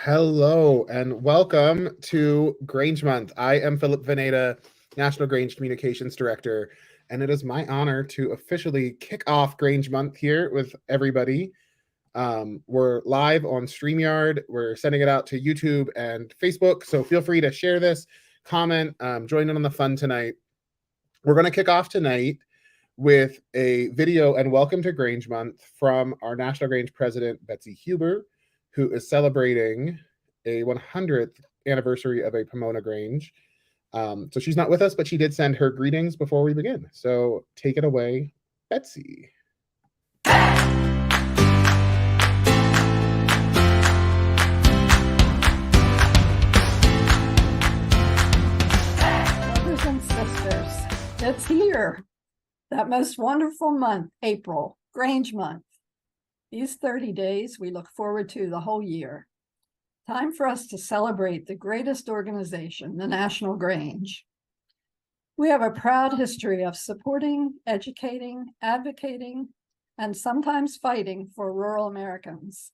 Hello and welcome to Grange Month. I am Philip Veneta, National Grange Communications Director, and it is my honor to officially kick off Grange Month here with everybody. We're live on StreamYard. We're sending it out to YouTube and Facebook, so feel free to share this, comment, join in on the fun tonight. We're going to kick off tonight with a video and welcome to Grange Month from our National Grange President, Betsy Huber, who is celebrating a 100th anniversary of a Pomona Grange. So she's not with us, but she did send her greetings before we begin. So take it away, Betsy. Brothers and sisters, it's here. That most wonderful month, April, Grange Month. These 30 days we look forward to the whole year. Time for us to celebrate the greatest organization, the National Grange. We have a proud history of supporting, educating, advocating, and sometimes fighting for rural Americans.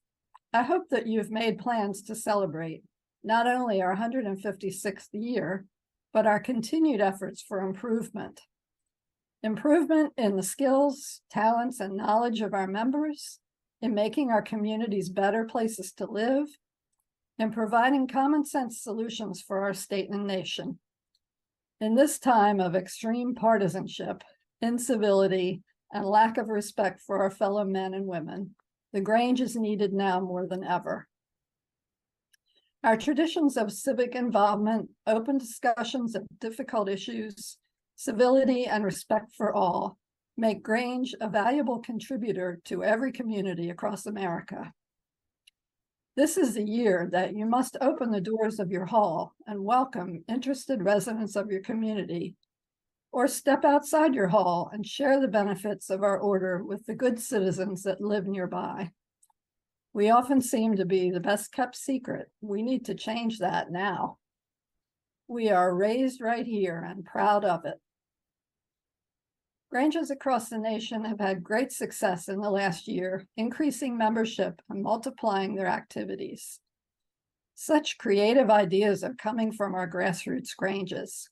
I hope that you've made plans to celebrate not only our 156th year, but our continued efforts for improvement. Improvement in the skills, talents, and knowledge of our members, in making our communities better places to live, and providing common sense solutions for our state and nation. In this time of extreme partisanship, incivility, and lack of respect for our fellow men and women, the Grange is needed now more than ever. Our traditions of civic involvement, open discussions of difficult issues, civility, and respect for all make Grange a valuable contributor to every community across America. This is the year that you must open the doors of your hall and welcome interested residents of your community, or step outside your hall and share the benefits of our order with the good citizens that live nearby. We often seem to be the best kept secret. We need to change that now. We are raised right here and proud of it. Granges across the nation have had great success in the last year, increasing membership and multiplying their activities. Such creative ideas are coming from our grassroots Granges.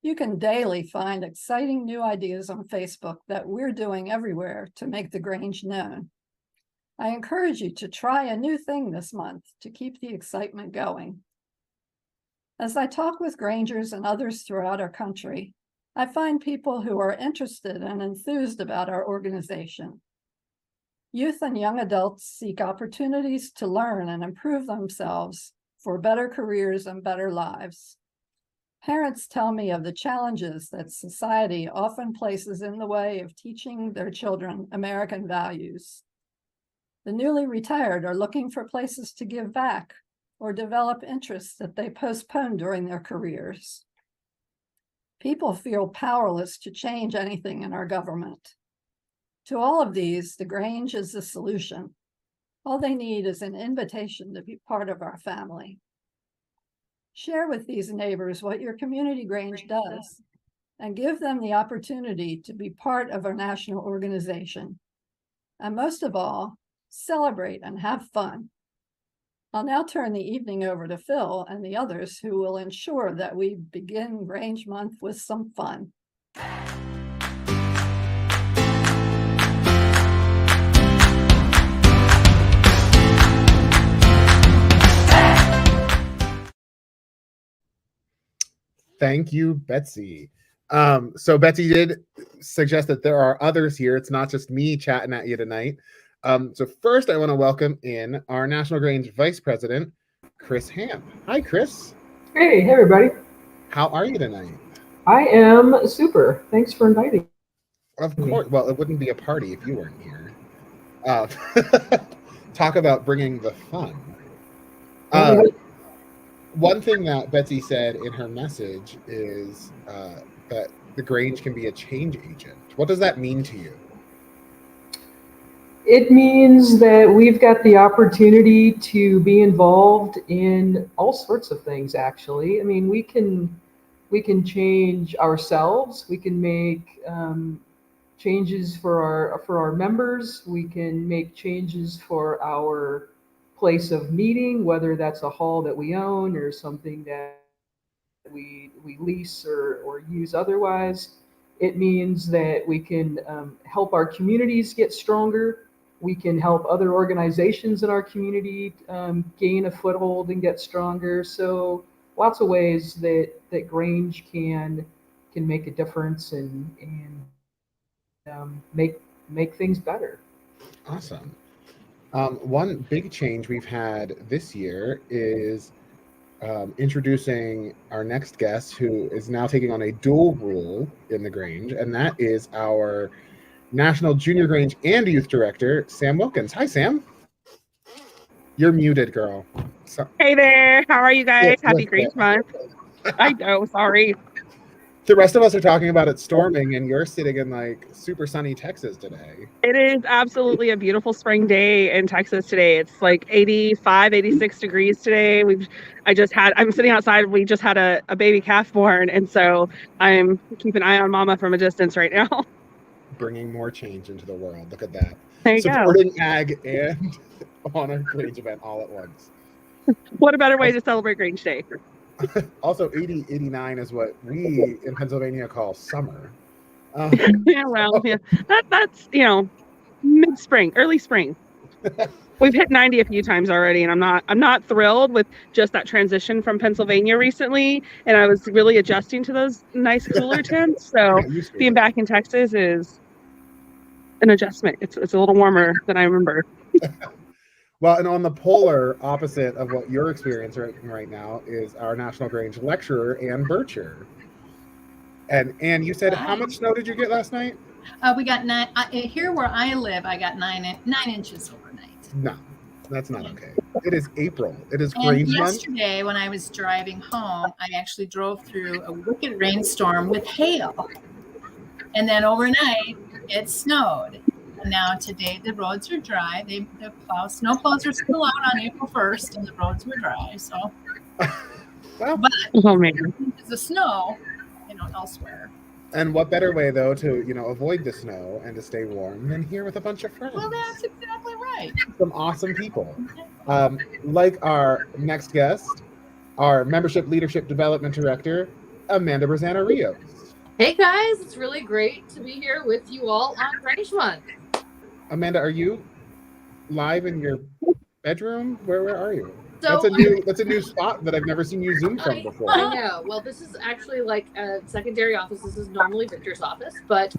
You can daily find exciting new ideas on Facebook that we're doing everywhere to make the Grange known. I encourage you to try a new thing this month to keep the excitement going. As I talk with Grangers and others throughout our country, I find people who are interested and enthused about our organization. Youth and young adults seek opportunities to learn and improve themselves for better careers and better lives. Parents tell me of the challenges that society often places in the way of teaching their children American values. The newly retired are looking for places to give back or develop interests that they postponed during their careers. People feel powerless to change anything in our government. To all of these, the Grange is the solution. All they need is an invitation to be part of our family. Share with these neighbors what your community Grange does, and give them the opportunity to be part of our national organization. And most of all, celebrate and have fun. I'll now turn the evening over to Phil and the others who will ensure that we begin Grange Month with some fun. Thank you, Betsy. So Betsy did suggest that there are others here. It's not just me chatting at you tonight. So first, I want to welcome in our National Grange Vice President, Chris Hamp. Hi, Chris. Hey, everybody. How are you tonight? I am super. Thanks for inviting me. Of course. Well, it wouldn't be a party if you weren't here. Talk about bringing the fun. One thing that Betsy said in her message is that the Grange can be a change agent. What does that mean to you? It means that we've got the opportunity to be involved in all sorts of things, actually. I mean, we can change ourselves. We can make changes for our members. We can make changes for our place of meeting, whether that's a hall that we own or something that we lease or use otherwise. It means that we can help our communities get stronger. We can help other organizations in our community gain a foothold and get stronger. So lots of ways that Grange can make a difference and make things better. Awesome. One big change we've had this year is introducing our next guest, who is now taking on a dual role in the Grange, and that is our National Junior Grange and Youth Director, Sam Wilkins. Hi, Sam. You're muted, girl. So, Hey there, how are you guys? Happy listen. Grange Month. I know, sorry. The rest of us are talking about it storming, and you're sitting in like super sunny Texas today. It is absolutely a beautiful spring day in Texas today. It's like 85, 86 degrees today. I'm sitting outside. We just had a baby calf born, and so I'm keeping an eye on mama from a distance right now. Bringing more change into the world. Look at that. There you go. Supporting ag and on a Grange event all at once. What a better way to celebrate Grange Day? Also, 80, 89 is what we in Pennsylvania call summer. Yeah, well, yeah. That's mid-spring, early spring. We've hit 90 a few times already, and I'm not thrilled with just that transition from Pennsylvania recently. And I was really adjusting to those nice cooler temps. So being back in Texas is an adjustment. It's a little warmer than I remember. Well, and on the polar opposite of what you're experiencing right now is our National Grange lecturer, Ann Bircher. And Ann, you said, how much snow did you get last night? We got 9. Here where I live, I got 9 inches overnight. No, that's not okay. It is April. It is And Grange Month. yesterday, when I was driving home, I actually drove through a wicked rainstorm with hail. And then overnight, it snowed. And now today, the roads are dry. Snow plows are still out on April 1st, and the roads were dry. So, Well, but Oh man. the snow, elsewhere. and what better way though to avoid the snow and to stay warm than here with a bunch of friends? Well, that's exactly right. Some awesome people. Like our next guest, our Membership Leadership Development Director, Amanda Brazana Rios. Hey guys, it's really great to be here with you all on Grange Month. Amanda, are you live in your bedroom? Where are you? So That's a new spot that I've never seen you Zoom from before. I know. Well, this is actually like a secondary office. This is normally Victor's office, but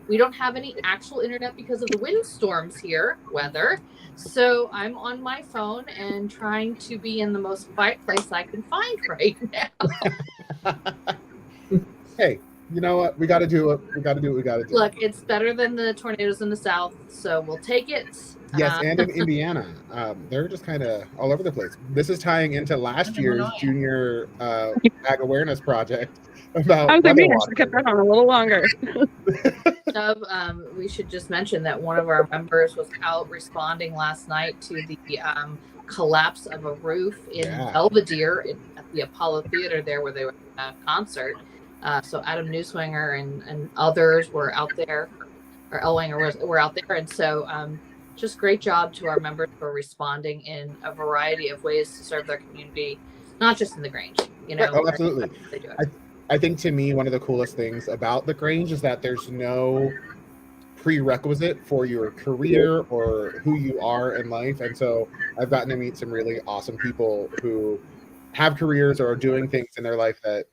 we don't have any actual internet because of the windstorms here, weather. So I'm on my phone and trying to be in the most quiet place I can find right now. Hey, you know what? We got to do it. We got to do what we got to do. Look, it's better than the tornadoes in the south, so we'll take it. Yes, and in Indiana, they're just kind of all over the place. This is tying into last year's Junior Ag Awareness Project about I was like, weather man, I should have kept that on a little longer. We should just mention that one of our members was out responding last night to the collapse of a roof in Belvedere at the Apollo Theater there where they were at a concert. So Adam Newswinger and others were out there, or Elwanger were out there. And so just great job to our members for responding in a variety of ways to serve their community, not just in the Grange. Oh, absolutely. I think to me, one of the coolest things about the Grange is that there's no prerequisite for your career or who you are in life. And so I've gotten to meet some really awesome people who have careers or are doing things in their life that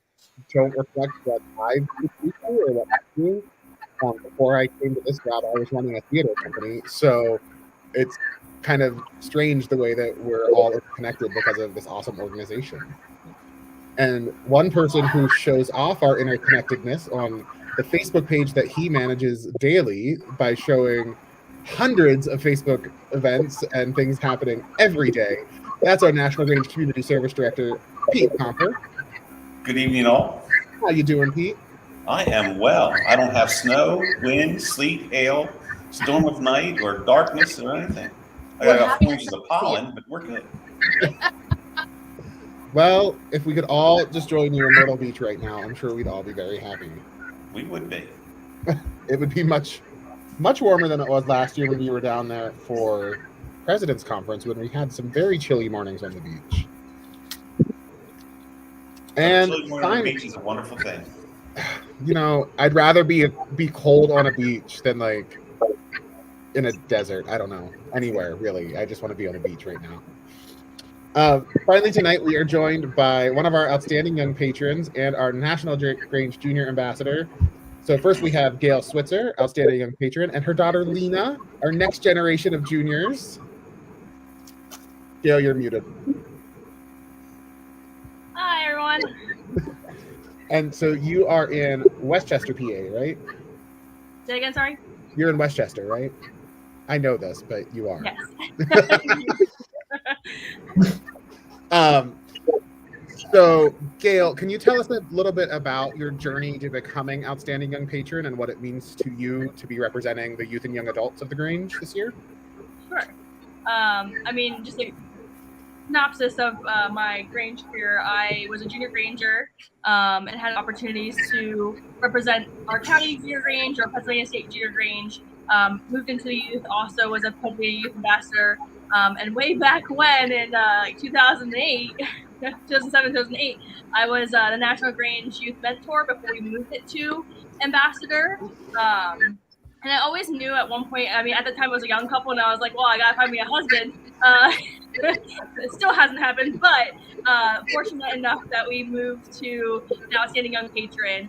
don't reflect what I've been or what I do. Before I came to this job, I was running a theater company. So it's kind of strange the way that we're all connected because of this awesome organization. And one person who shows off our interconnectedness on the Facebook page that he manages daily by showing hundreds of Facebook events and things happening every day. That's our National Grange Community Service Director, Pete Comper. Good evening, all. How you doing, Pete? I am well. I don't have snow, wind, sleet, hail, storm of night, or darkness, or anything. I got a few inches of pollen, but we're good. Well, if we could all just join you in Myrtle Beach right now, I'm sure we'd all be very happy. We would be. It would be much warmer than it was last year when we were down there for President's Conference when we had some very chilly mornings on the beach. And chilly morning on the beach is a wonderful thing. You know, I'd rather be cold on a beach than like in a desert. I don't know, anywhere really. I just want to be on a beach right now. Finally, tonight we are joined by one of our outstanding young patrons and our National Grange Junior Ambassador. So first we have Gail Switzer, outstanding young patron, and her daughter Lena, our next generation of juniors. Gail, you're muted. Hi, everyone. And so you are in Westchester, PA, right? Say again, sorry? You're in Westchester, right? I know this, but you are. Yes. So, Gail, can you tell us a little bit about your journey to becoming Outstanding Young Patron and what it means to you to be representing the youth and young adults of the Grange this year? Sure. I mean, just a synopsis of my Grange career. I was a junior Granger and had opportunities to represent our county junior Grange, our Pennsylvania State junior Grange. Moved into the youth, also was a Pennsylvania Youth Ambassador. And way back when, in 2008, 2007, 2008, I was the National Grange Youth Mentor before we moved it to Ambassador. And I always knew at one point, I mean, at the time I was a young couple, and I was like, well, I got to find me a husband. It still hasn't happened, but fortunate enough that we moved to an Outstanding Young Patron.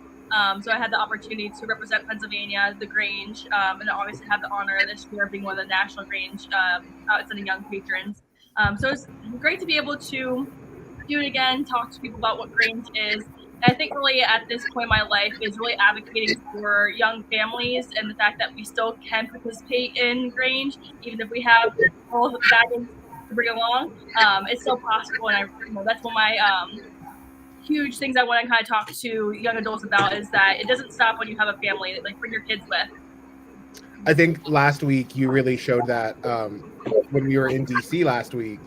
So I had the opportunity to represent Pennsylvania, the Grange, and I obviously have the honor this year of being one of the National Grange Outstanding Young Patrons. So it's great to be able to do it again, talk to people about what Grange is. And I think really at this point in my life is really advocating for young families and the fact that we still can participate in Grange, even if we have all the baggage to bring along. It's still possible, and that's one of my huge things I want to kind of talk to young adults about is that it doesn't stop when you have a family, like bring your kids with. I think last week you really showed that when we were in DC last week,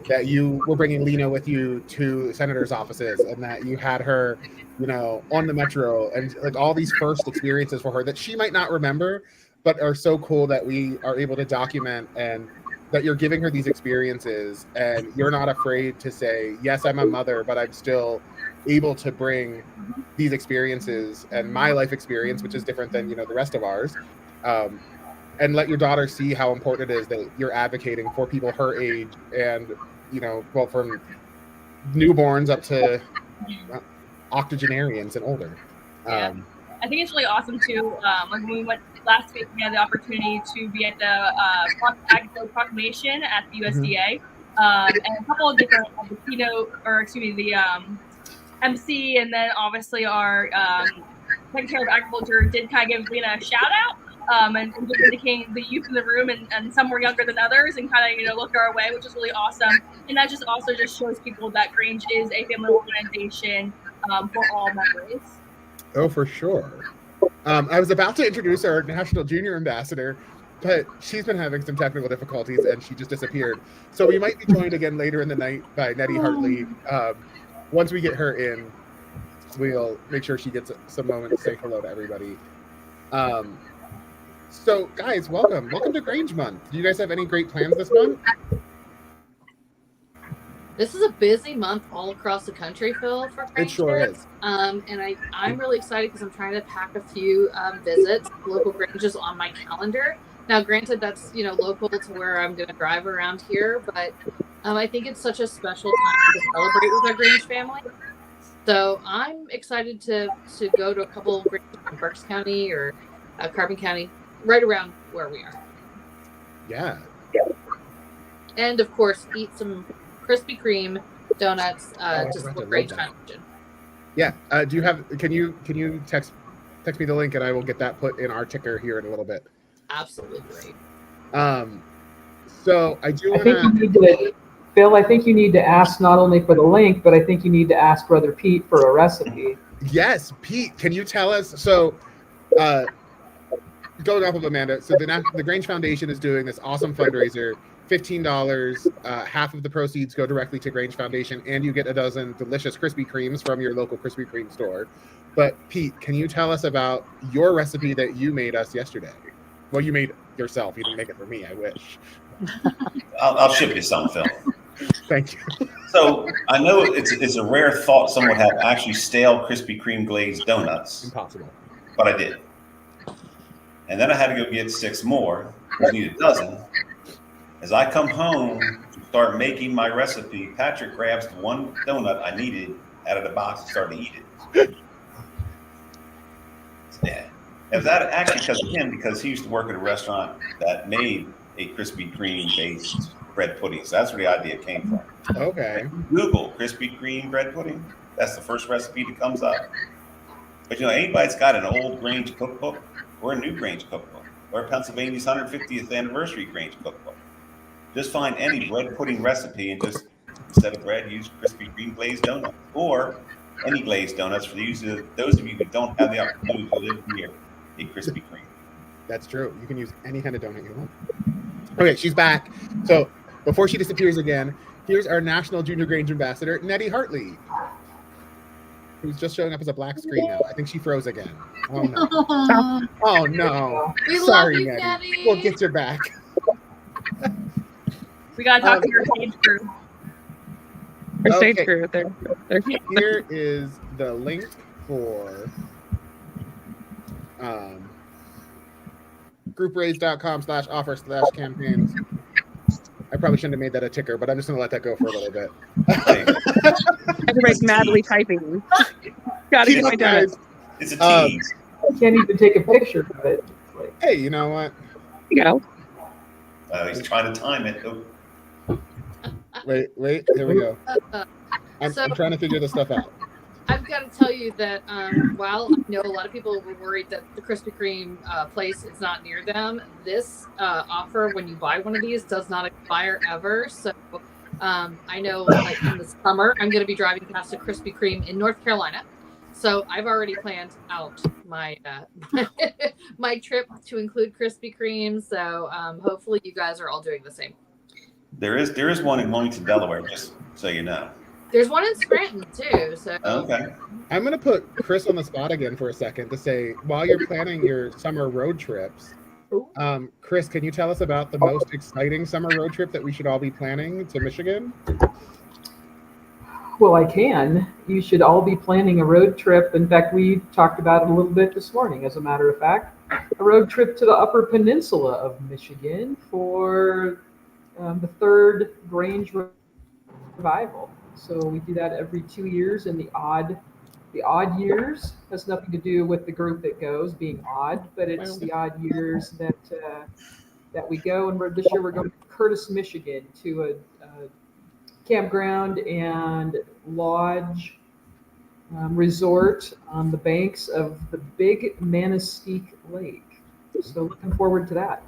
that you were bringing Lena with you to senators' offices and that you had her, you know, on the metro and like all these first experiences for her that she might not remember, but are so cool that we are able to document, and that you're giving her these experiences and you're not afraid to say, yes, I'm a mother, but I'm still able to bring these experiences and my life experience, which is different than, you know, the rest of ours. And let your daughter see how important it is that you're advocating for people her age and, you know, well, from newborns up to octogenarians and older. Yeah. I think it's really awesome too. Like when we went last week, we had the opportunity to be at the Ag Proclamation at the USDA, and a couple of different the keynote, or excuse me, the MC, and then obviously our Secretary of Agriculture did kind of give Lena a shout out. And just indicating the youth in the room, and some were younger than others, and kind of, you know, looked our way, which is really awesome. And that just also just shows people that Grange is a family organization for all members. Oh, for sure. I was about to introduce our National Junior Ambassador, but she's been having some technical difficulties and she just disappeared. So we might be joined again later in the night by Nettie Hartley. Once we get her in, we'll make sure she gets some moment to say hello to everybody. So guys, welcome to Grange Month. Do you guys have any great plans this month? This is a busy month all across the country, Phil, for Grange. It sure is. And I'm really excited because I'm trying to pack a few visits, local Granges on my calendar. Now, granted, that's, you know, local to where I'm going to drive around here, but I think it's such a special time to celebrate with our Grange family. So I'm excited to go to a couple of Granges in Berks County or Carbon County, right around where we are. Yeah. And of course, eat some Krispy Kreme donuts to support Grange Foundation. Yeah. Do you have? Can you text me the link and I will get that put in our ticker here in a little bit. Absolutely. So I do. I think you need to, Phil. I think you need to ask not only for the link, but I think you need to ask Brother Pete for a recipe. Yes, Pete. Can you tell us? So, going off of Amanda. So the Grange Foundation is doing this awesome fundraiser. $15. Half of the proceeds go directly to Grange Foundation, and you get a dozen delicious Krispy Kremes from your local Krispy Kreme store. But Pete, can you tell us about your recipe that you made us yesterday? Well, you made yourself. You didn't make it for me. I wish. I'll ship you some, Phil. Thank you. So I know it's a rare thought someone would have actually stale Krispy Kreme glazed donuts. Impossible. But I did. And then I had to go get 6 more. I need a dozen. As I come home to start making my recipe, Patrick grabs the one donut I needed out of the box and started to eat it. Yeah. It was that actually because of him, because he used to work at a restaurant that made a Krispy Kreme based bread pudding. So that's where the idea came from. Okay. Google Krispy Kreme bread pudding. That's the first recipe that comes up. But anybody that's got an old Grange cookbook or a new Grange cookbook or Pennsylvania's 150th anniversary Grange cookbook, just find any bread pudding recipe and just, instead of bread, use Krispy Kreme glazed donuts or any glazed donuts for those of you who don't have the opportunity to live near a Krispy Kreme. That's true. You can use any kind of donut you want. Okay, she's back. So before she disappears again, here's our National Junior Grange Ambassador, Nettie Hartley, who's just showing up as a black screen now. I think she froze again. Oh no. Oh no. We Sorry, love you, Nettie. Nettie. We'll get you back. We gotta talk to your stage crew. Our stage Okay. crew, they're Here is the link for groupraise.com/offer/campaigns. I probably shouldn't have made that a ticker, but I'm just going to let that go for a little bit. everybody's madly typing. Gotta Keep get my up, guys. donuts. It's a tease. You can't even take a picture of it. It's like, Hey, you know what? You know, He's trying to time it. Oh, Wait, here we go. I'm So- trying to figure this stuff out. I've got to tell you that while I know a lot of people were worried that the Krispy Kreme place is not near them, this offer when you buy one of these does not expire ever. So I know like in the summer, I'm going to be driving past a Krispy Kreme in North Carolina. So I've already planned out my my trip to include Krispy Kreme. So hopefully you guys are all doing the same. there is one in Wilmington, Delaware, just so you know. There's one in Scranton too. So Okay. I'm going to put Chris on the spot again for a second to say, while you're planning your summer road trips, Chris, can you tell us about the most exciting summer road trip that we should all be planning to Michigan? well, I can. You should all be planning a road trip. In fact, we talked about it a little bit this morning, as a matter of fact. A road trip to the Upper Peninsula of Michigan for the third Grange Revival. So we do that every 2 years in the odd years. Has nothing to do with the group that goes being odd, but it's the odd years that we go. And this year we're going to Curtis, Michigan, to a campground and lodge resort on the banks of the Big Manistee Lake. So looking forward to that.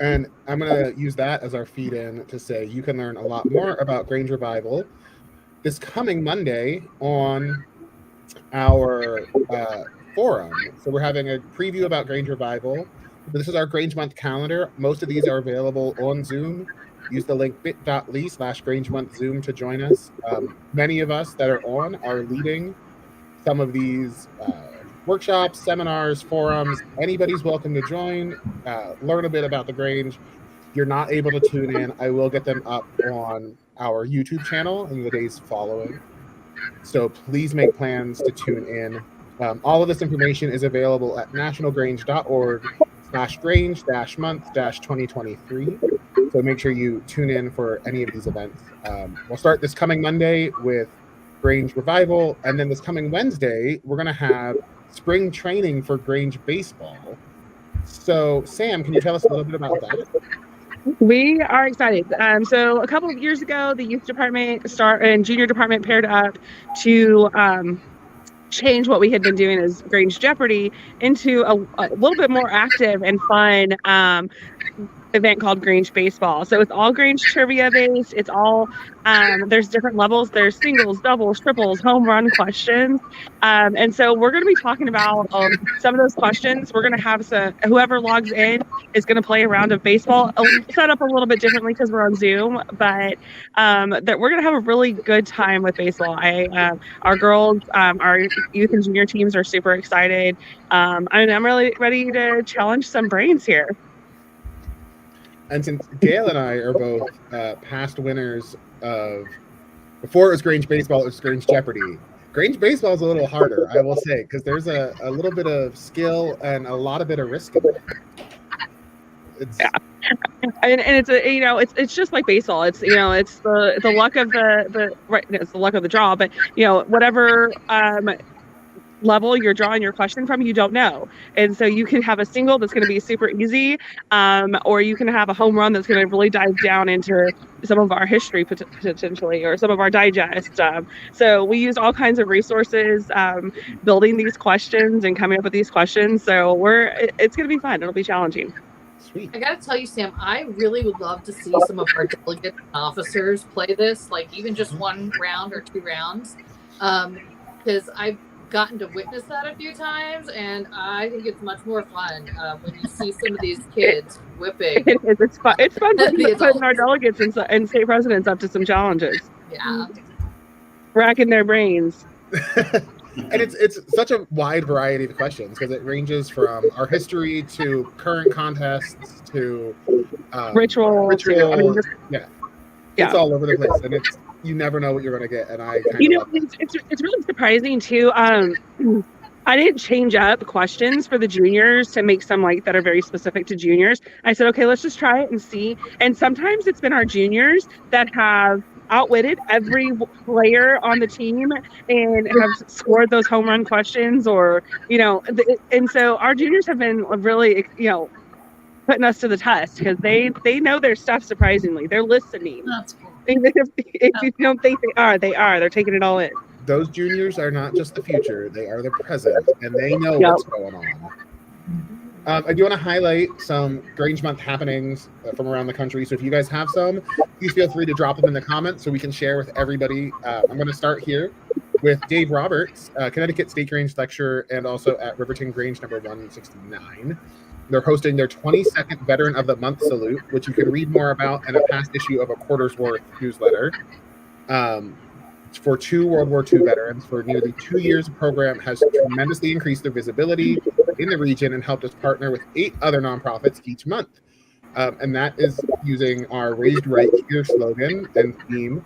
And I'm going to use that as our feed in to say you can learn a lot more about Grange Revival this coming Monday on our forum. So we're having a preview about Grange Revival. This is our Grange Month calendar. Most of these are available on Zoom. Use the link bit.ly/Grange Month Zoom to join us. Many of us that are on are leading some of these workshops, seminars, forums. Anybody's welcome to join, learn a bit about the Grange. If you're not able to tune in, I will get them up on our YouTube channel in the days following. So please make plans to tune in. All of this information is available at nationalgrange.org/Grange-month-2023. So make sure you tune in for any of these events. We'll start this coming Monday with Grange Revival, and then this coming Wednesday, we're going to have spring training for Grange baseball. So, Sam, can you tell us a little bit about that? we are excited. So a couple of years ago, the youth department and junior department paired up to change what we had been doing as Grange Jeopardy into a little bit more active and fun event called Grange Baseball. So it's all Grange trivia based. It's all there's different levels. There's singles, doubles, triples, home run questions. And so we're going to be talking about some of those questions. We're going to have whoever logs in is going to play a round of baseball, set up a little bit differently because we're on Zoom, but that we're going to have a really good time with baseball. Our girls, our youth and junior teams are super excited. I'm really ready to challenge some brains here. And since Gail and I are both past winners of, before it was Grange Baseball, it was Grange Jeopardy. Grange Baseball is a little harder, I will say, because there's a little bit of skill and a lot of bit of risk in it. It's, and it's a, you know, it's just like baseball. It's, you know, it's the luck of the right, it's the luck of the draw, but you know, whatever level you're drawing your question from, you don't know. And so you can have a single that's going to be super easy, or you can have a home run that's going to really dive down into some of our history potentially, or some of our digest. So we use all kinds of resources, building these questions and coming up with these questions. So it's going to be fun. It'll be challenging. sweet. I gotta tell you, Sam, I really would love to see some of our delegates and officers play this, like even just 1 round or 2 rounds, because I've gotten to witness that a few times, and I think it's much more fun when you see some of these kids whipping. It's fun. It's fun The putting our delegates and state presidents up to some challenges, Yeah. racking their brains. And it's such a wide variety of questions because it ranges from our history to current contests to Ritual. ritual. I mean, It's all over the place, and it's, you never know what you're going to get. And I kind you know, of love it. it's really surprising too. I didn't change up questions for the juniors to make some like that are very specific to juniors. I said, okay, let's just try it and see. And sometimes it's been our juniors that have outwitted every player on the team and have scored those home run questions, or, you know, and so our juniors have been really, you know, putting us to the test because they know their stuff. Surprisingly, they're listening. That's cool. If you don't think they are, they're taking it all in. Those juniors are not just the future; they are the present, and they know what's going on. I do want to highlight some Grange Month happenings from around the country. So if you guys have some, please feel free to drop them in the comments so we can share with everybody. I'm going to start here with Dave Roberts, Connecticut State Grange lecturer, and also at Riverton Grange number 169. They're hosting their 22nd Veteran of the Month salute, which you can read more about in a past issue of A Quarter's Worth newsletter. For 2 World War II veterans. For nearly 2 years, the program has tremendously increased their visibility in the region and helped us partner with 8 other nonprofits each month. And that is using our Raised Right Here slogan and theme,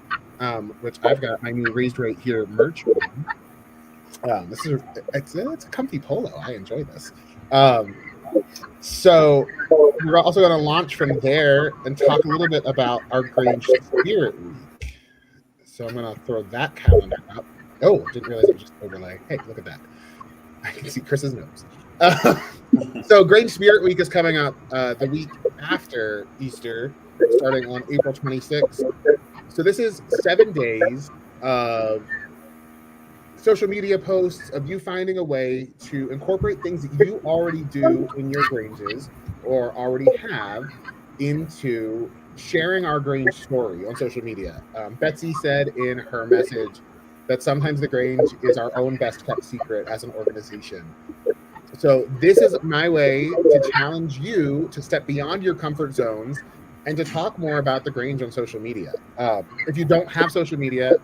which I've got my new Raised Right Here merch on. It's a comfy polo. I enjoy this. So we're also going to launch from there and talk a little bit about our Grange Spirit Week. So I'm going to throw that calendar up. Oh, didn't realize it was just overlay. Hey, look at that. I can see Chris's nose. So Grange Spirit Week is coming up the week after Easter, starting on April 26th. So this is 7 days of social media posts, of you finding a way to incorporate things that you already do in your Granges or already have into sharing our Grange story on social media. Betsy said in her message that sometimes the Grange is our own best kept secret as an organization. So this is my way to challenge you to step beyond your comfort zones and to talk more about the Grange on social media. If you don't have social media,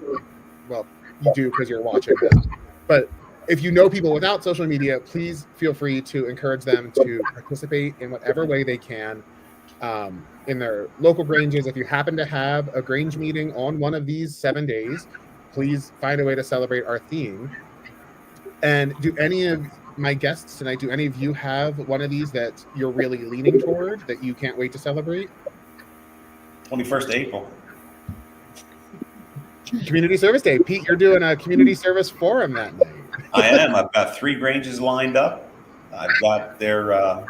well, you do because you're watching this. But if you know people without social media, please feel free to encourage them to participate in whatever way they can in their local Granges. If you happen to have a Grange meeting on one of these 7 days, please find a way to celebrate our theme. And do any of my guests tonight, do any of you have one of these that you're really leaning toward, that you can't wait to celebrate? 21st of April. Community Service Day. Pete, you're doing a community service forum that night. I am. I've got 3 Granges lined up. I've got their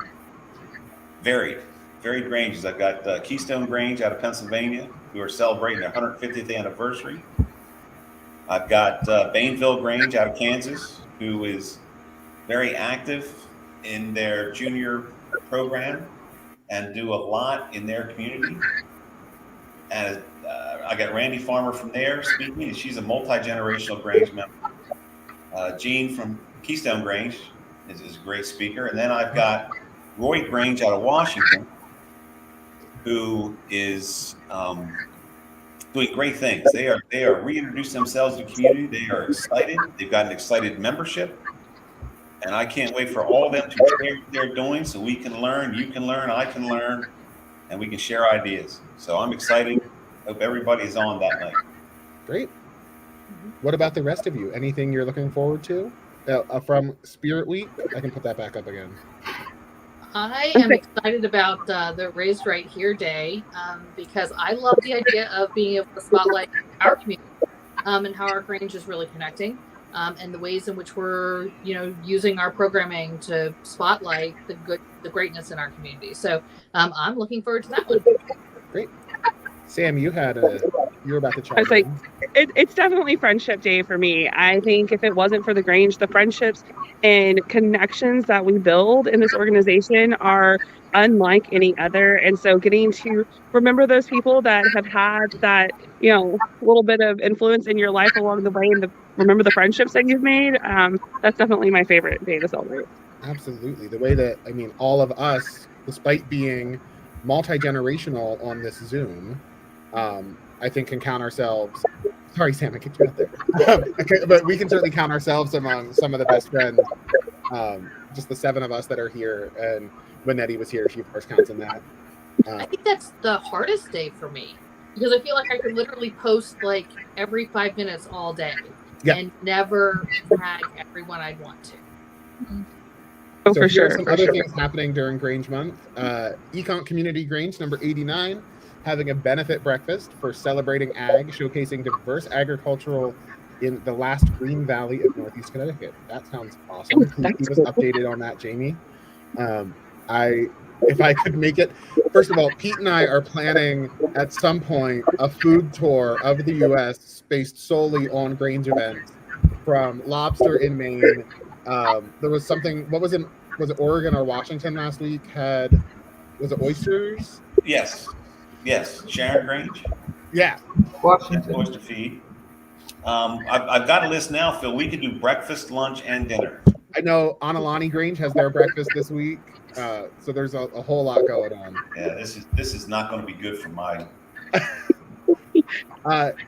varied Granges. I've got Keystone Grange out of Pennsylvania, who are celebrating their 150th anniversary. I've got Bainville Grange out of Kansas, who is very active in their junior program and do a lot in their community. And I got Randy Farmer from there speaking, and she's a multi-generational Grange member. Jean from Keystone Grange is a great speaker. And then I've got Roy Grange out of Washington, who is doing great things. They are reintroducing themselves to the community. They are excited. They've got an excited membership. And I can't wait for all of them to share what they're doing so we can learn, you can learn, I can learn. and we can share ideas. So I'm excited. Hope everybody's on that night. Great. What about the rest of you? Anything you're looking forward to from Spirit Week? I can put that back up again. I am excited about the Raised Right Here Day because I love the idea of being able to spotlight our community and how our Grange is really connecting and the ways in which we're, using our programming to spotlight the greatness in our community. So I'm looking forward to that one. Great. Sam, you were about to chime I was like, in. it's definitely Friendship Day for me. I think if it wasn't for the Grange, the friendships and connections that we build in this organization are unlike any other. And so getting to remember those people that have had that, little bit of influence in your life along the way and remember the friendships that you've made, that's definitely my favorite day to celebrate. Absolutely. The way that, all of us, despite being multi-generational on this Zoom, I think can count ourselves. Sorry, Sam, I kicked you out there. But we can certainly count ourselves among some of the best friends. Just the 7 of us that are here, and when Nettie was here, she of course counts in that. I think that's the hardest day for me because I feel like I could literally post like every 5 minutes all day and never tag everyone I'd want to. Oh, so for here sure. are some other things happening during Grange Month. Econ Community Grange number 89, having a benefit breakfast for celebrating ag, showcasing diverse agricultural in the last Green Valley of Northeast Connecticut. That sounds awesome. Please keep us updated on that, Jamie. If I could make it, first of all, Pete and I are planning at some point a food tour of the U.S. based solely on Grange events, from lobster in Maine. There was something. Was it Oregon or Washington last week? Was it oysters? Yes. Sharon Grange. Yeah. Washington. Oyster feed. I've got a list now, Phil. We could do breakfast, lunch, and dinner. I know Analani Grange has their breakfast this week, so there's a whole lot going on. Yeah, this is not going to be good for mine.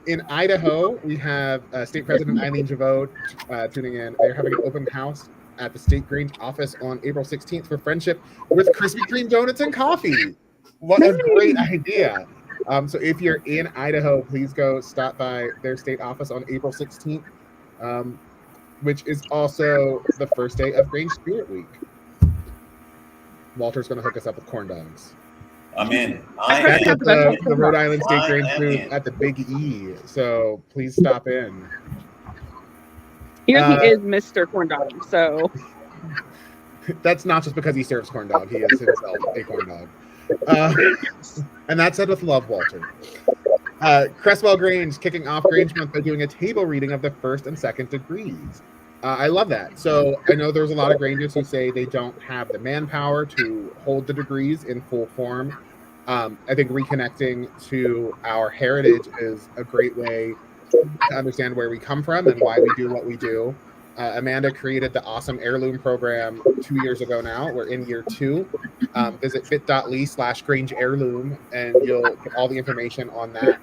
In Idaho, we have State President Eileen Javot tuning in. They're having an open house at the State Grange office on April 16th for friendship with Krispy Kreme donuts and coffee. What a great idea. So if you're in Idaho, please go stop by their state office on April 16th, which is also the first day of Grange Spirit Week. Walter's going to hook us up with corn dogs. I'm in. That's at the Rhode Island State Grange booth at the Big E. So please stop in. He is Mr. Corn Dog, so. That's not just because he serves corn dog. He is himself a corn dog. And that's said with love, Walter. Cresswell Grange kicking off Grange Month by doing a table reading of the first and second degrees. I love that. So I know there's a lot of Grangers who say they don't have the manpower to hold the degrees in full form. I think reconnecting to our heritage is a great way to understand where we come from and why we do what we do. Amanda created the awesome heirloom program 2 years ago now. We're in year 2. Visit bit.ly/Grange heirloom and you'll get all the information on that.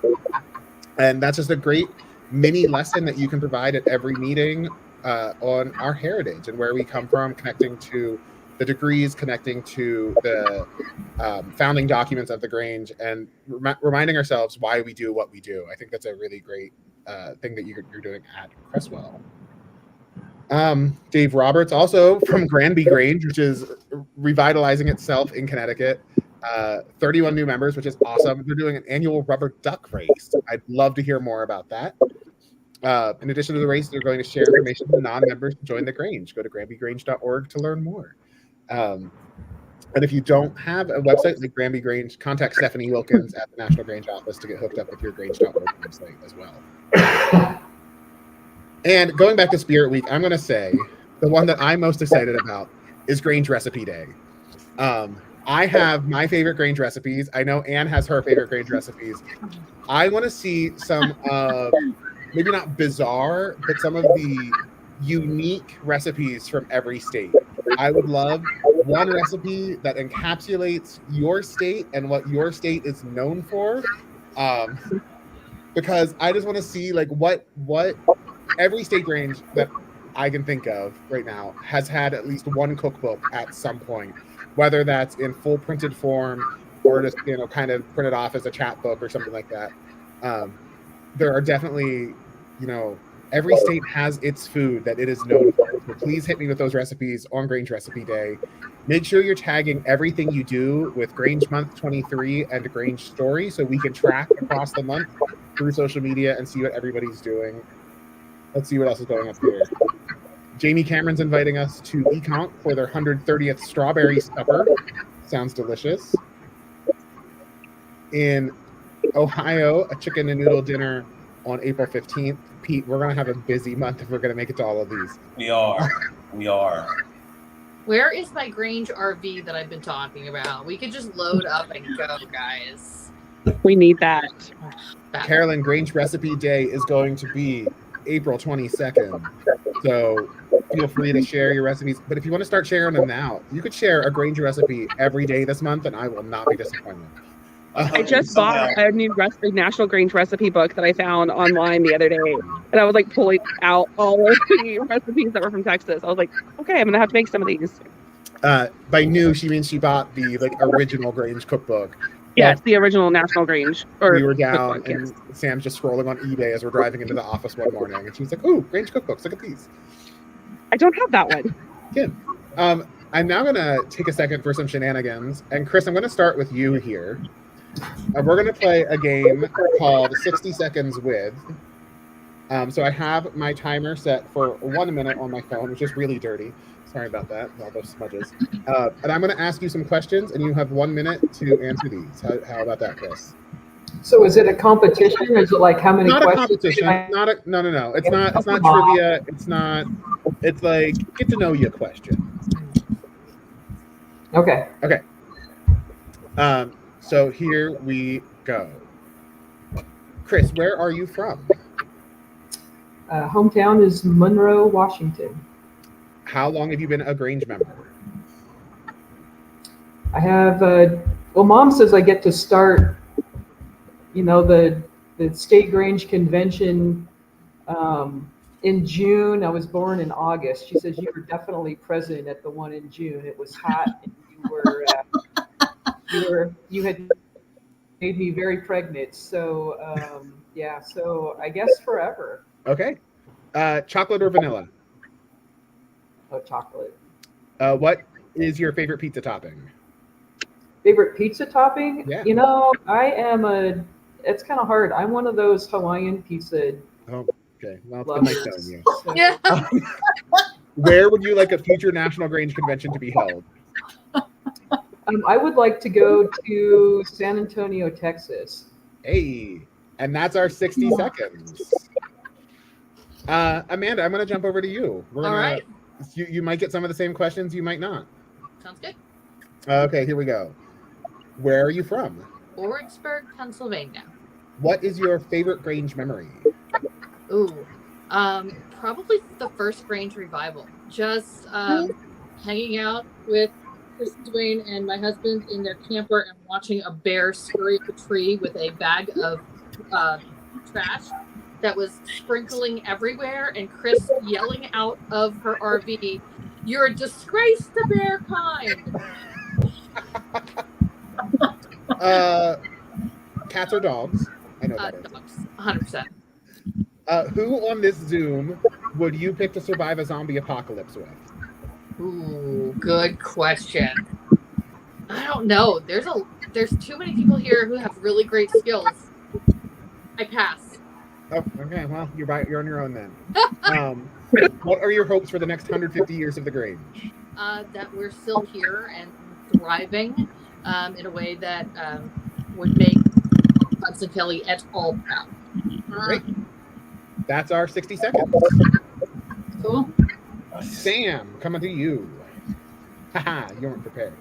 And that's just a great mini lesson that you can provide at every meeting on our heritage and where we come from, connecting to the degrees, connecting to the founding documents of the Grange, and reminding ourselves why we do what we do. I think that's a really great thing that you're doing at Cresswell. Dave Roberts, also from Granby Grange, which is revitalizing itself in Connecticut. 31 new members, which is awesome. They're doing an annual rubber duck race. I'd love to hear more about that. In addition to the race, they're going to share information to non-members to join the Grange. Go to granbygrange.org to learn more. And if you don't have a website like Granby Grange, contact Stephanie Wilkins at the National Grange office to get hooked up with your Grange.org website as well. And going back to Spirit Week, I'm going to say the one that I'm most excited about is Grange Recipe Day. I have my favorite Grange recipes. I know Anne has her favorite Grange recipes. I want to see some maybe not bizarre, but some of the unique recipes from every state. I would love one recipe that encapsulates your state and what your state is known for. Because I just want to see like what every state Grange that I can think of right now has had at least one cookbook at some point, whether that's in full printed form or just kind of print it off as a chat book or something like that. There are definitely, every state has its food that it is known for. So please hit me with those recipes on Grange Recipe Day. Make sure you're tagging everything you do with Grange Month 23 and Grange Story so we can track across the month through social media and see what everybody's doing. Let's see what else is going up here. Jamie Cameron's inviting us to Econk for their 130th strawberry supper. Sounds delicious. In Ohio, a chicken and noodle dinner on April 15th. Pete, we're going to have a busy month if we're going to make it to all of these. We are. We are. Where is my Grange RV that I've been talking about? We could just load up and go, guys. We need that. Carolyn, Grange Recipe Day is going to be April 22nd. So feel free to share your recipes. But if you want to start sharing them now, you could share a Grange recipe every day this month, and I will not be disappointed. I just bought a new National Grange recipe book that I found online the other day, and I was like pulling out all of the recipes that were from Texas. I was like, okay, I'm gonna have to make some of these. By new, she means she bought the original Grange cookbook. Yes, the original National Grange. We were down, and Sam's just scrolling on eBay as we're driving into the office one morning, and she's like, "Ooh, Grange cookbooks! Look at these." I don't have that one. Good. I'm now gonna take a second for some shenanigans, and Chris, I'm gonna start with you here. We're going to play a game called 60 Seconds With. So I have my timer set for 1 minute on my phone, which is really dirty. Sorry about that, all those smudges. And I'm going to ask you some questions, and you have 1 minute to answer these. How about that, Chris? So is it a competition, or is it like how many not questions? A competition. No. It's not trivia. It's like get to know you question. Okay. So here we go. Chris, where are you from? Hometown is Monroe, Washington. How long have you been a Grange member? I have, Mom says I get to start, the State Grange Convention in June. I was born in August. She says you were definitely present at the one in June. It was hot, and you had made me very pregnant. So so I guess forever. Okay. Chocolate or vanilla? Oh, chocolate. What is your favorite pizza topping? Favorite pizza topping? Yeah. It's kind of hard. I'm one of those Hawaiian pizza. Oh, okay. Well, it's been nice knowing you. So, Yeah. Where would you like a future National Grange Convention to be held? I would like to go to San Antonio, Texas. Hey, and that's our 60 seconds. Amanda, I'm going to jump over to you. All right. You might get some of the same questions, you might not. Sounds good. Okay, here we go. Where are you from? Orangeburg, Pennsylvania. What is your favorite Grange memory? Ooh, probably the first Grange revival. Just hanging out with Chris and Dwayne and my husband in their camper and watching a bear scurry up a tree with a bag of trash that was sprinkling everywhere, and Chris yelling out of her RV, "You're a disgrace to bear kind." Cats or dogs? I know that. Dogs, 100%. Who on this Zoom would you pick to survive a zombie apocalypse with? Ooh, good question. I don't know. There's too many people here who have really great skills. I pass. Oh, okay. Well, you're on your own then. What are your hopes for the next 150 years of the Grange? That we're still here and thriving in a way that would make Hudson Kelly et al. Proud. Great. That's our 60 seconds. Cool. Sam, coming to you. Haha, you weren't prepared.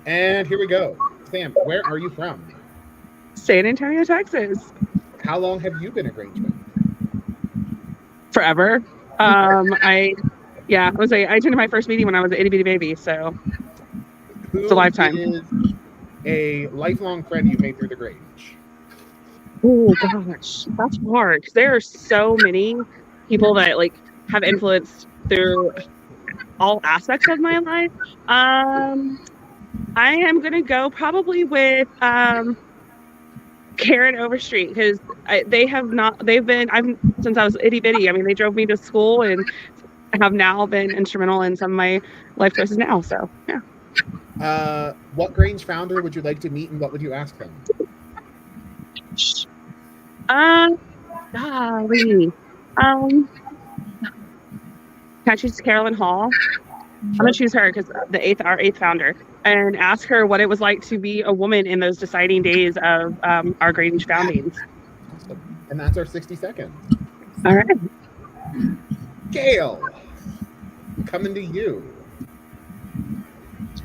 And here we go. Sam, where are you from? San Antonio, Texas. How long have you been a Grange member? Forever. I attended my first meeting when I was an itty bitty baby, so it's a lifetime. Who is a lifelong friend you made through the Grange? Oh gosh, that's hard because there are so many people that have influenced through all aspects of my life. I am gonna go probably with Karen Overstreet because they've been since I was itty bitty. I mean, they drove me to school and have now been instrumental in some of my life choices now. So yeah. What Grange founder would you like to meet and what would you ask them? Golly. Can I choose Carolyn Hall? I'm gonna choose her because our eighth founder, and ask her what it was like to be a woman in those deciding days of our Grange foundings. Awesome. And that's our 60 seconds. All right. Gail, coming to you.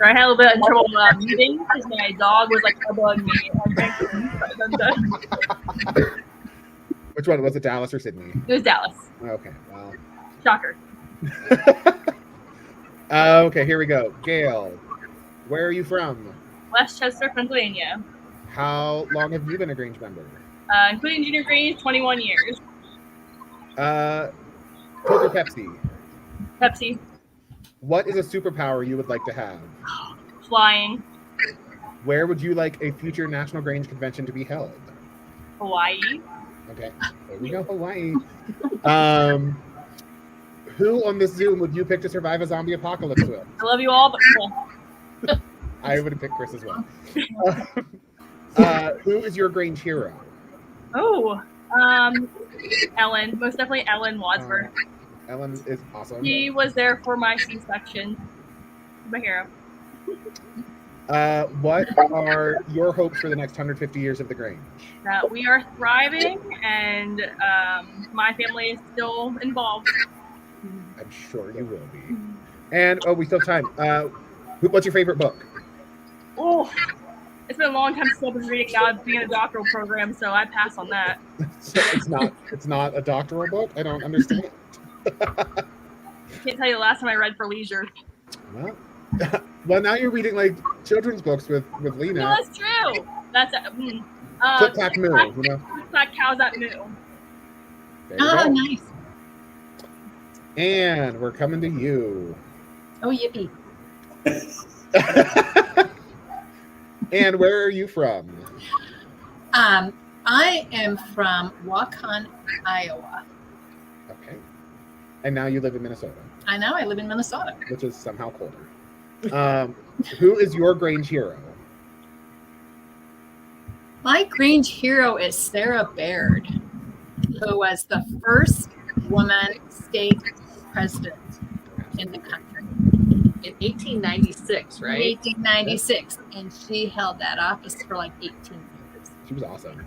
I had a little bit of trouble muting because my dog was like elbowing me. Which one was it, Dallas or Sydney? It was Dallas. Okay, well. Shocker. Okay, here we go. Gail, where are you from? Westchester, Pennsylvania. How long have you been a Grange member? Including Junior Grange, 21 years. Coke or Pepsi? Pepsi. What is a superpower you would like to have? Flying. Where would you like a future National Grange convention to be held? Hawaii. Okay, there we go, Hawaii. Who on this Zoom would you pick to survive a zombie apocalypse with? I love you all, but cool. I would have picked Chris as well. Who is your Grange hero? Oh, Ellen. Most definitely Ellen Wadsworth. Ellen is awesome. She was there for my C-section. My hero. What are your hopes for the next 150 years of the Grange? That we are thriving and my family is still involved. I'm sure you will be. And we still have time. What's your favorite book? Oh, it's been a long time since I was reading now being a doctoral program, so I pass on that. So it's not a doctoral book? I don't understand. Can't tell you the last time I read for leisure. Well, now you're reading like children's books with Lena. No, that's true. That's Click Clack Moo, you know. Clack Cows at Moo. There you go. Nice. And we're coming to you. Oh, yippee. And where are you from? I am from Waukon, Iowa. Okay. And now you live in Minnesota. I know, I live in Minnesota. Which is somehow colder. Who is your Grange hero? My Grange hero is Sarah Baird, who was the first woman state president in the country. In 1896, right? 1896. And she held that office for like 18 years. She was awesome.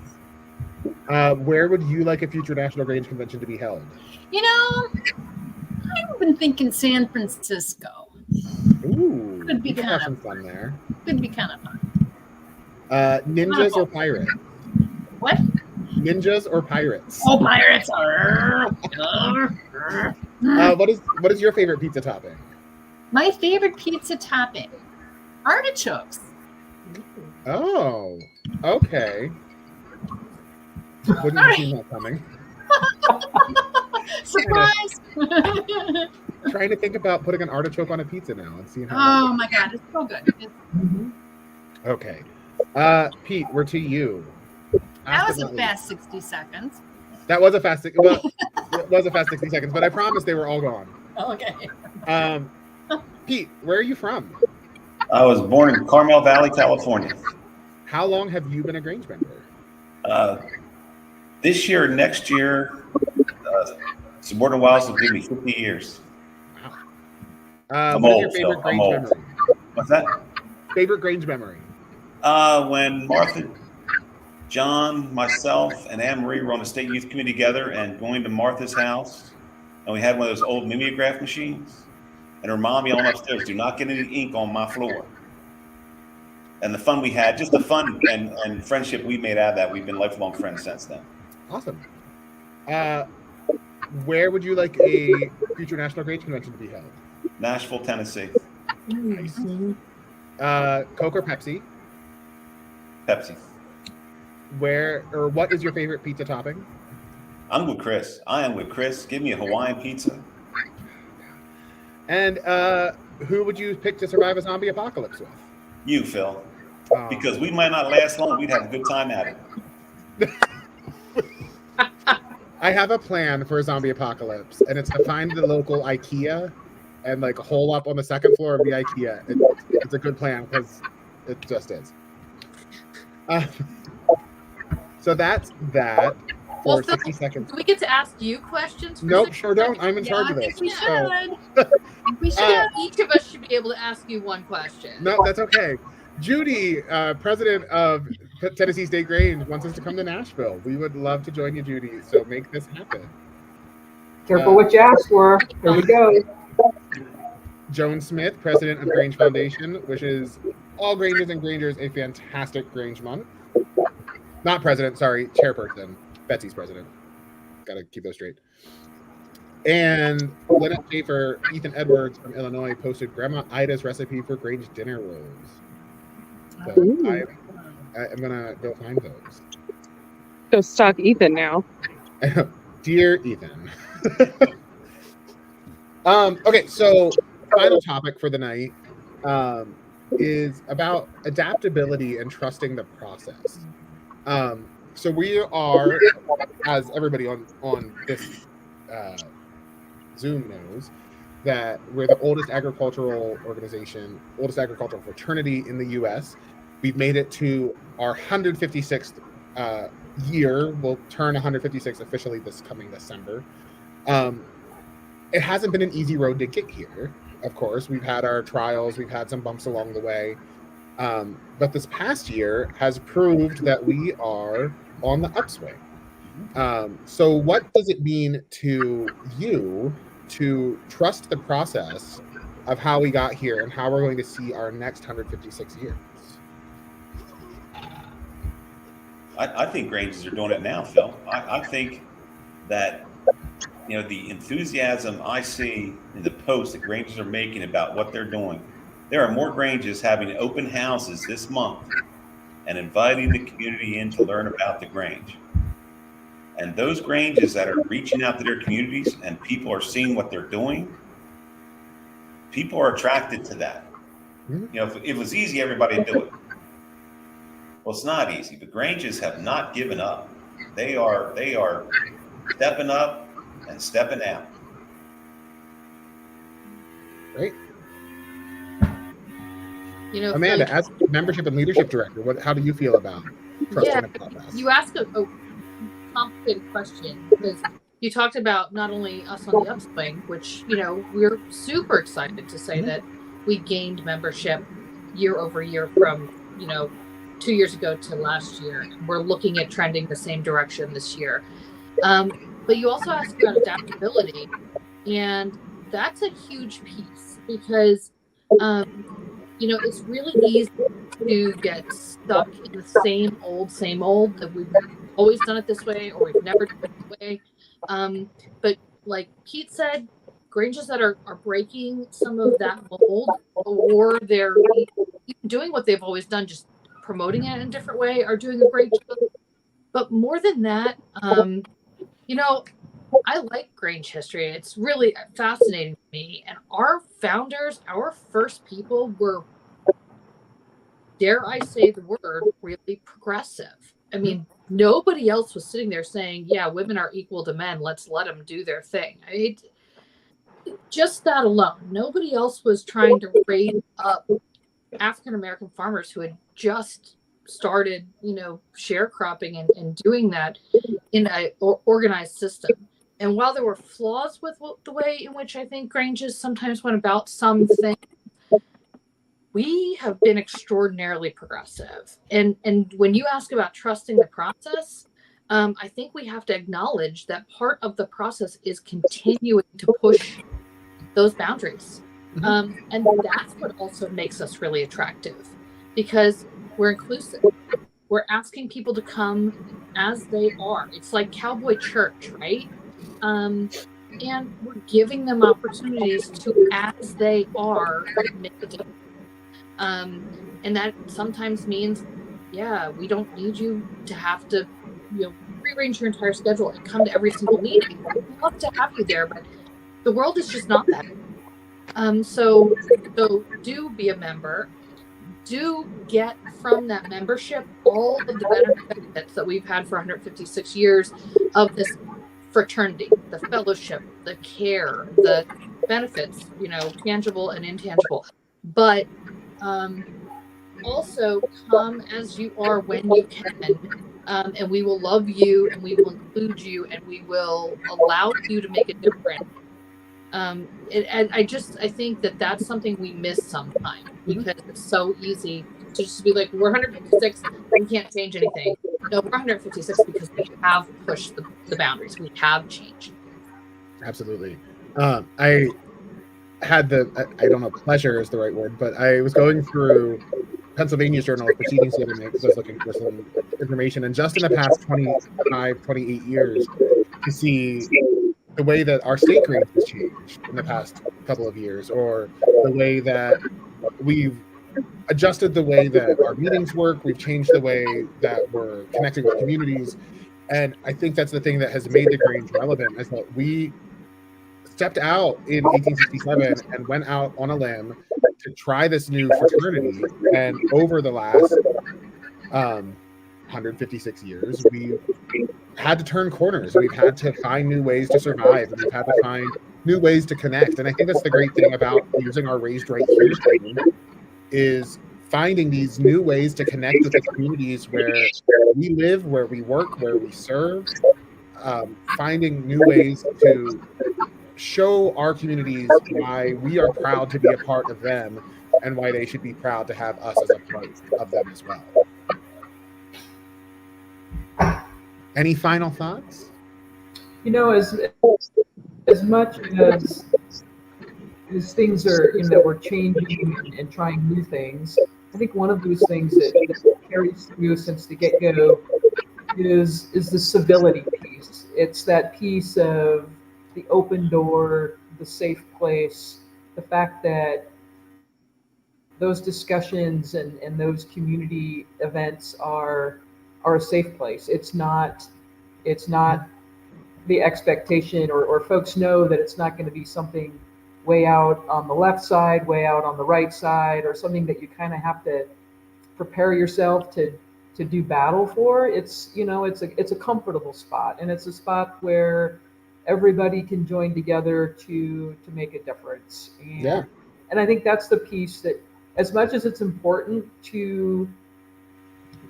Where would you like a future National Grange convention to be held? You know, I've been thinking San Francisco. Ooh, Could be we could kind have some of fun there. Could be kind of fun. Ninjas or pirates? What? Ninjas or pirates? Oh, pirates! What is your favorite pizza topping? My favorite pizza topping, artichokes. Oh, okay. Wouldn't have seen that coming. Surprise! Trying to think about putting an artichoke on a pizza now and seeing how. Oh my god, it's so good. Okay. Pete, we're to you. That was a fast 60 seconds. That was a fast. Well, it was a fast 60 seconds, but I promise they were all gone. Okay. Pete, where are you from? I was born in Carmel Valley, California. How long have you been a Grange member? This year, next year, Subordinate Wiles will give me 50 years. Wow. I'm What is old, your favorite so I'm Grange old. memory? What's that? Favorite Grange memory? When Martha, John, myself, and Anne Marie were on the state youth committee together and going to Martha's house, and we had one of those old mimeograph machines, and her mom yelling upstairs, "Do not get any ink on my floor." And the fun we had, just the fun and friendship we made out of that. We've been lifelong friends since then. Awesome. Where would you like a future National Grange convention to be held? Nashville, Tennessee. Nice. Coke or Pepsi? Pepsi. What is your favorite pizza topping? I'm with Chris. I am with Chris. Give me a Hawaiian pizza. And who would you pick to survive a zombie apocalypse with? You, Phil. Oh. Because we might not last long. We'd have a good time at it. I have a plan for a zombie apocalypse, and it's to find the local IKEA and like hole up on the second floor of the IKEA. It's a good plan because it just is. So that's that for Well, Phil, 60 seconds. Do we get to ask you questions? For Nope, 60 sure don't. seconds? I'm in charge of I this. think we So- should. We should. Yeah, each of us should be able to ask you one question. No, that's okay. Judy, president of Tennessee State Grange, wants us to come to Nashville. We would love to join you, Judy. So make this happen. Careful what you ask for. Here we go. Joan Smith, president of Grange Foundation, wishes all Grangers and Grangers a fantastic Grange Month. Not president, sorry, chairperson. Betsy's president. Got to keep those straight. And Lynette Schaefer, Ethan Edwards from Illinois posted Grandma Ida's recipe for Grange dinner rolls. So I'm gonna go find those. Go stalk Ethan now. Dear Ethan. Okay, so final topic for the night is about adaptability and trusting the process. So we are, as everybody on this Zoom knows, that we're the oldest agricultural organization, oldest agricultural fraternity in the U.S. We've made it to our 156th year. We'll turn 156 officially this coming December. It hasn't been an easy road to get here. Of course, we've had our trials, we've had some bumps along the way. But this past year has proved that we are on the upswing. So what does it mean to you to trust the process of how we got here and how we're going to see our next 156 years? I think Grangers are doing it now, Phil. I think that, you know, the enthusiasm I see in the posts that Grangers are making about what they're doing. There are more Grangers having open houses this month and inviting the community in to learn about the Grange. And those Granges that are reaching out to their communities and people are seeing what they're doing, people are attracted to that. You know, if it was easy, everybody would do it. Well, it's not easy, but Granges have not given up. They are stepping up and stepping out. Right? You know, Amanda, like, as membership and leadership director, how do you feel about trusting the process? you ask a complicated question because you talked about not only us on the upswing, which, you know, we're super excited to say that we gained membership year over year from, you know, 2 years ago to last year. We're looking at trending the same direction this year. But you also asked about adaptability, and that's a huge piece because, you know, it's really easy to get stuck in the same old, that we've always done it this way or we've never done it this way. But like Pete said, Granges that are breaking some of that mold, or they're doing what they've always done, just promoting it in a different way, are doing a great job. But more than that, you know, I like Grange history. It's really fascinating to me. And our founders, our first people were, dare I say the word, really progressive. I mean, nobody else was sitting there saying, yeah, women are equal to men. Let's let them do their thing. Just that alone. Nobody else was trying to raise up African-American farmers who had just started, you know, sharecropping and doing that in an organized system. And while there were flaws with the way in which I think Granges sometimes went about some things, we have been extraordinarily progressive. And when you ask about trusting the process, I think we have to acknowledge that part of the process is continuing to push those boundaries. And that's what also makes us really attractive, because we're inclusive. We're asking people to come as they are. It's like cowboy church, right? And we're giving them opportunities to, as they are, make a difference. And that sometimes means, yeah, we don't need you to have to, you know, rearrange your entire schedule and come to every single meeting. We'd love to have you there, but the world is just not that. So do be a member. do get from that membership all of the benefits that we've had for 156 years of this fraternity, the fellowship, the care, the benefits, you know, tangible and intangible. But also come as you are when you can. And we will love you and we will include you and we will allow you to make a difference. And I think that that's something we miss sometimes because it's so easy to just be like, we're 156, we can't change anything. No, we're 156 because we have pushed the boundaries. We have changed. Absolutely. I had I don't know, pleasure is the right word, but I was going through Pennsylvania's Journal of Proceedings the other night because I was looking for some information. And just in the past 25, 28 years, to see the way that our state grade has changed in the past couple of years, or the way that we've adjusted the way that our meetings work, we've changed the way that we're connecting with communities. And I think that's the thing that has made the Grange relevant, is that we stepped out in 1867 and went out on a limb to try this new fraternity. And over the last 156 years, we've had to turn corners. We've had to find new ways to survive. We've had to find new ways to connect. And I think that's the great thing about using our Raised Right Here training, is finding these new ways to connect with the communities where we live, where we work, where we serve, finding new ways to show our communities why we are proud to be a part of them and why they should be proud to have us as a part of them as well. Any final thoughts? You know, as much as things are, you know, that we're changing and trying new things, I think one of those things that carries through since the get-go is the civility piece. It's that piece of the open door, the safe place, the fact that those discussions and those community events are a safe place. It's not the expectation, or folks know that it's not going to be something way out on the left side, way out on the right side, or something that you kind of have to prepare yourself to do battle for. It's, you know, it's a comfortable spot, and it's a spot where everybody can join together to make a difference. And I think that's the piece that, as much as it's important to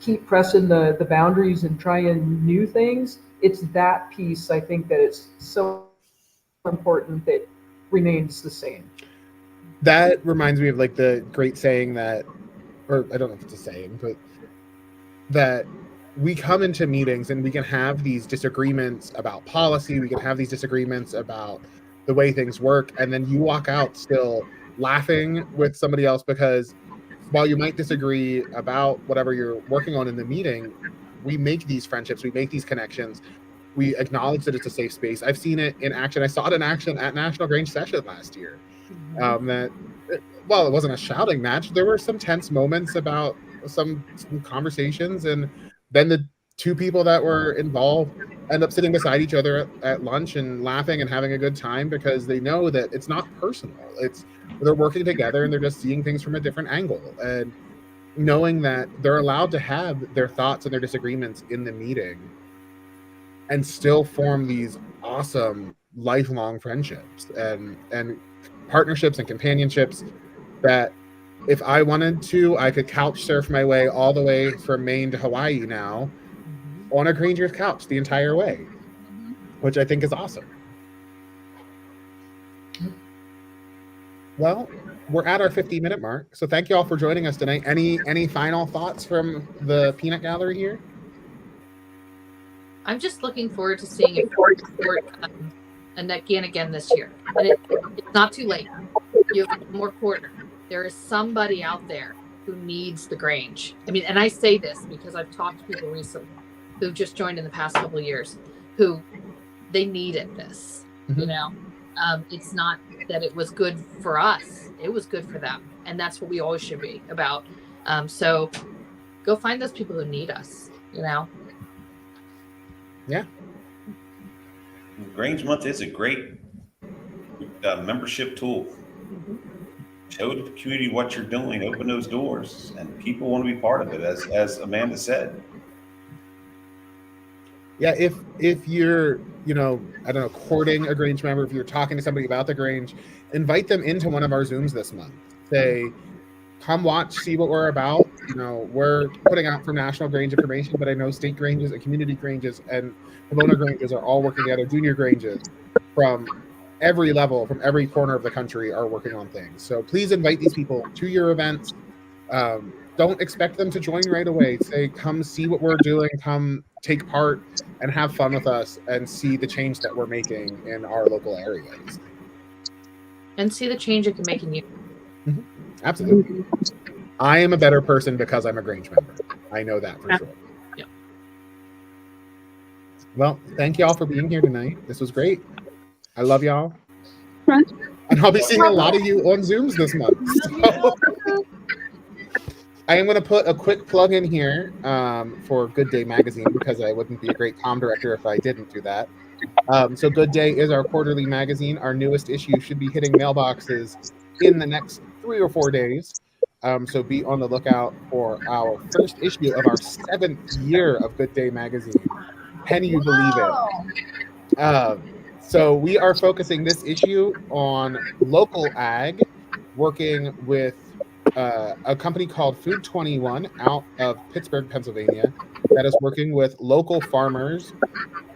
keep pressing the boundaries and trying new things, it's that piece, I think, that it's so important that remains the same. That reminds me of like the great saying that, or I don't know if it's a saying, but that we come into meetings and we can have these disagreements about policy, we can have these disagreements about the way things work, and then you walk out still laughing with somebody else, because while you might disagree about whatever you're working on in the meeting, we make these friendships, we make these connections, we acknowledge that it's a safe space. I've seen it in action. I saw it in action at National Grange Session last year. Well, it wasn't a shouting match. There were some tense moments about some conversations, and then the two people that were involved end up sitting beside each other at lunch and laughing and having a good time, because they know that it's not personal. They're working together and they're just seeing things from a different angle, and knowing that they're allowed to have their thoughts and their disagreements in the meeting and still form these awesome lifelong friendships and partnerships and companionships that, if I wanted to, I could couch surf my way all the way from Maine to Hawaii now on a Granger's couch the entire way, which I think is awesome. Well, we're at our 50-minute mark, so thank you all for joining us tonight. Any final thoughts from the peanut gallery here? I'm just looking forward to seeing if we support again this year. And it's not too late. You have one more quarter. There is somebody out there who needs the Grange. I mean, and I say this because I've talked to people recently who just joined in the past couple of years, who they needed this. You know, it's not that it was good for us; it was good for them, and that's what we always should be about. So, go find those people who need us. You know. Yeah. Grange Month is a great membership tool. show the community what you're doing, open those doors, and people want to be part of it, as Amanda said. Yeah, if you're, I don't know, courting a Grange member, if you're talking to somebody about the Grange, invite them into one of our Zooms this month. Say, come watch, see what we're about. We're putting out for national Grange information, but I know state Granges and community Granges and Pomona Granges are all working together. Junior Granges from every level, from every corner of the country are working on things. So please invite these people to your events. Don't expect them to join right away. Say, come see what we're doing, come take part and have fun with us and see the change that we're making in our local areas. And see the change it can make in you. Mm-hmm. Absolutely. I am a better person because I'm a Grange member. I know that for sure. Yeah. Well, thank y'all for being here tonight. This was great. I love y'all. And I'll be seeing a lot of you on Zooms this month. So I am going to put a quick plug in here for Good Day Magazine, because I wouldn't be a great comm director if I didn't do that. So Good Day is our quarterly magazine. Our newest issue should be hitting mailboxes in the next 3 or 4 days. So be on the lookout for our first issue of our 7th year of Good Day Magazine. Can you believe it? So we are focusing this issue on local ag, working with a company called Food 21 out of Pittsburgh, Pennsylvania, that is working with local farmers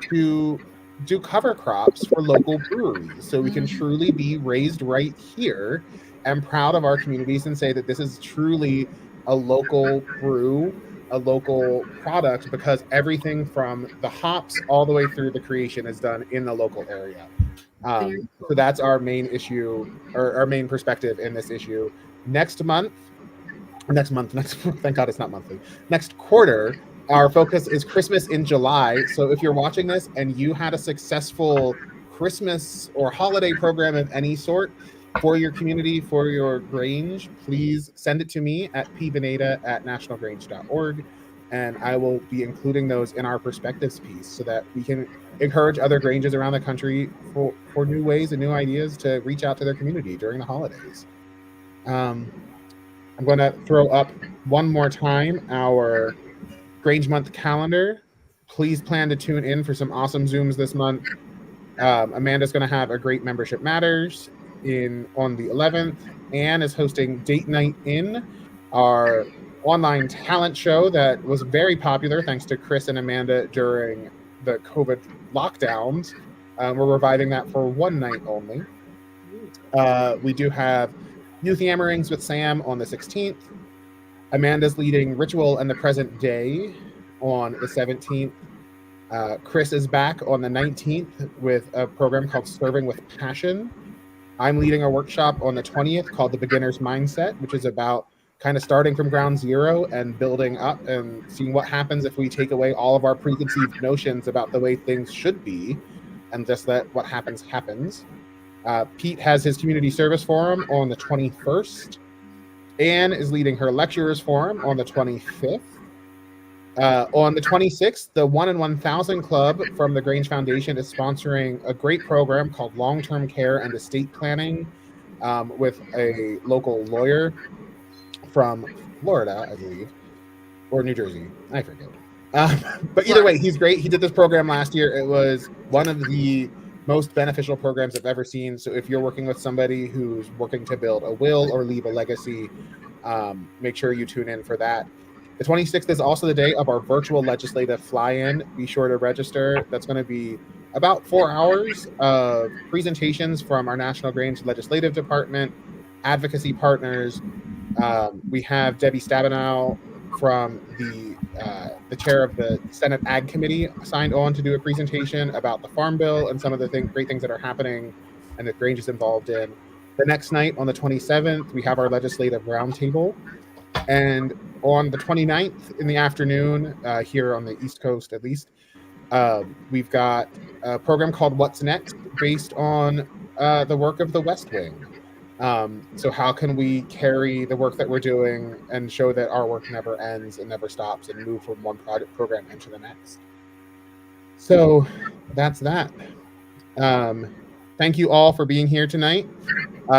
to do cover crops for local breweries. So we can truly be raised right here and proud of our communities and say that this is truly a local brew, a local product, because everything from the hops all the way through the creation is done in the local area. So that's our main issue, or our main perspective in this issue. Next month, thank God it's not monthly. Next quarter, our focus is Christmas in July. So if you're watching this and you had a successful Christmas or holiday program of any sort for your community, for your Grange, please send it to me at pveneta@nationalgrange.org, and I will be including those in our perspectives piece so that we can encourage other Granges around the country for new ways and new ideas to reach out to their community during the holidays. I'm going to throw up one more time our Grange Month calendar. Please plan to tune in for some awesome Zooms this month. Amanda's going to have a Great Membership Matters on the 11th. Anne is hosting Date Night In, our online talent show that was very popular thanks to Chris and Amanda during the COVID lockdowns. We're reviving that for one night only. We do have Youth Yammerings with Sam on the 16th. Amanda's leading Ritual and the Present Day on the 17th. Chris is back on the 19th with a program called Serving with Passion. I'm leading a workshop on the 20th called The Beginner's Mindset, which is about kind of starting from ground zero and building up and seeing what happens if we take away all of our preconceived notions about the way things should be and just let what happens happens. Pete has his community service forum on the 21st. Anne is leading her lecturers forum on the 25th. On the 26th, the 1 in 1,000 Club from the Grange Foundation is sponsoring a great program called Long-Term Care and Estate Planning with a local lawyer from Florida, I believe, or New Jersey. I forget. But either way, he's great. He did this program last year. It was one of the most beneficial programs I've ever seen. So if you're working with somebody who's working to build a will or leave a legacy, make sure you tune in for that. The 26th is also the day of our virtual legislative fly-in. Be sure to register. That's going to be about 4 hours of presentations from our National Grange Legislative Department, advocacy partners. We have Debbie Stabenow from the chair of the Senate Ag Committee signed on to do a presentation about the Farm Bill and some of the great things that are happening and that Grange is involved in. The next night, on the 27th, we have our legislative roundtable. And on the 29th in the afternoon, here on the East Coast at least, we've got a program called What's Next, based on the work of the West Wing. So how can we carry the work that we're doing and show that our work never ends and never stops and move from one program into the next? So that's that. Thank you all for being here tonight.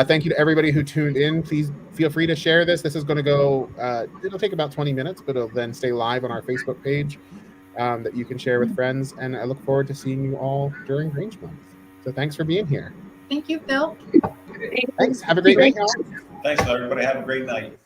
Thank you to everybody who tuned in. Please feel free to share this. This is going to go, it'll take about 20 minutes, but it'll then stay live on our Facebook page that you can share with friends. And I look forward to seeing you all during Grange Month. So thanks for being here. Thank you, Phil. Thanks. Have a great night, y'all. Thanks, everybody. Have a great night.